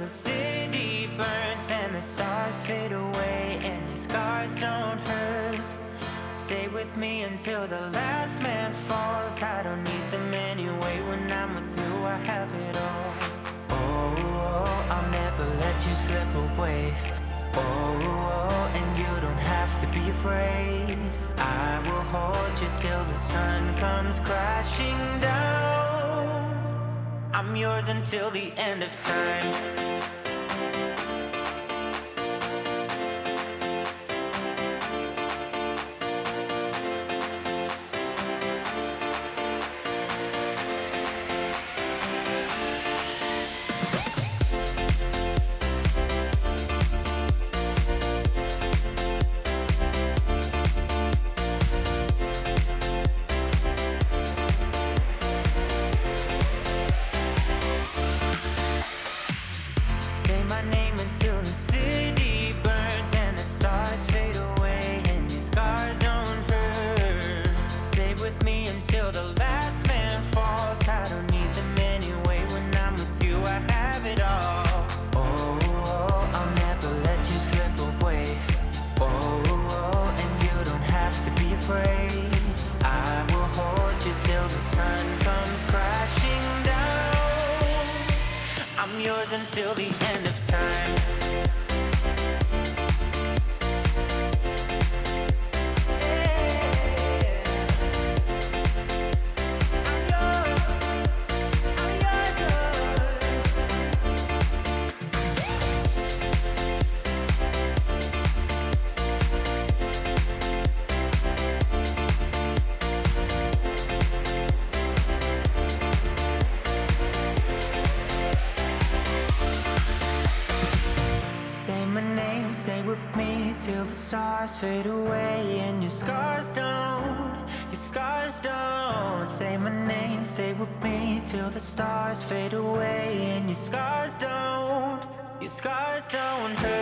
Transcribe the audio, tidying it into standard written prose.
the city burns and the stars fade away and your scars don't hurt. Stay with me until the last man falls. I don't need them anyway. When I'm with you, I have it all. Oh, I'll never let you slip away. Oh, and you don't have to be afraid. I will hold you till the sun comes crashing down. I'm yours until the end of time. Until the end of time. Stay with me till the stars fade away and your scars don't say my name. Stay with me till the stars fade away and your scars don't hurt.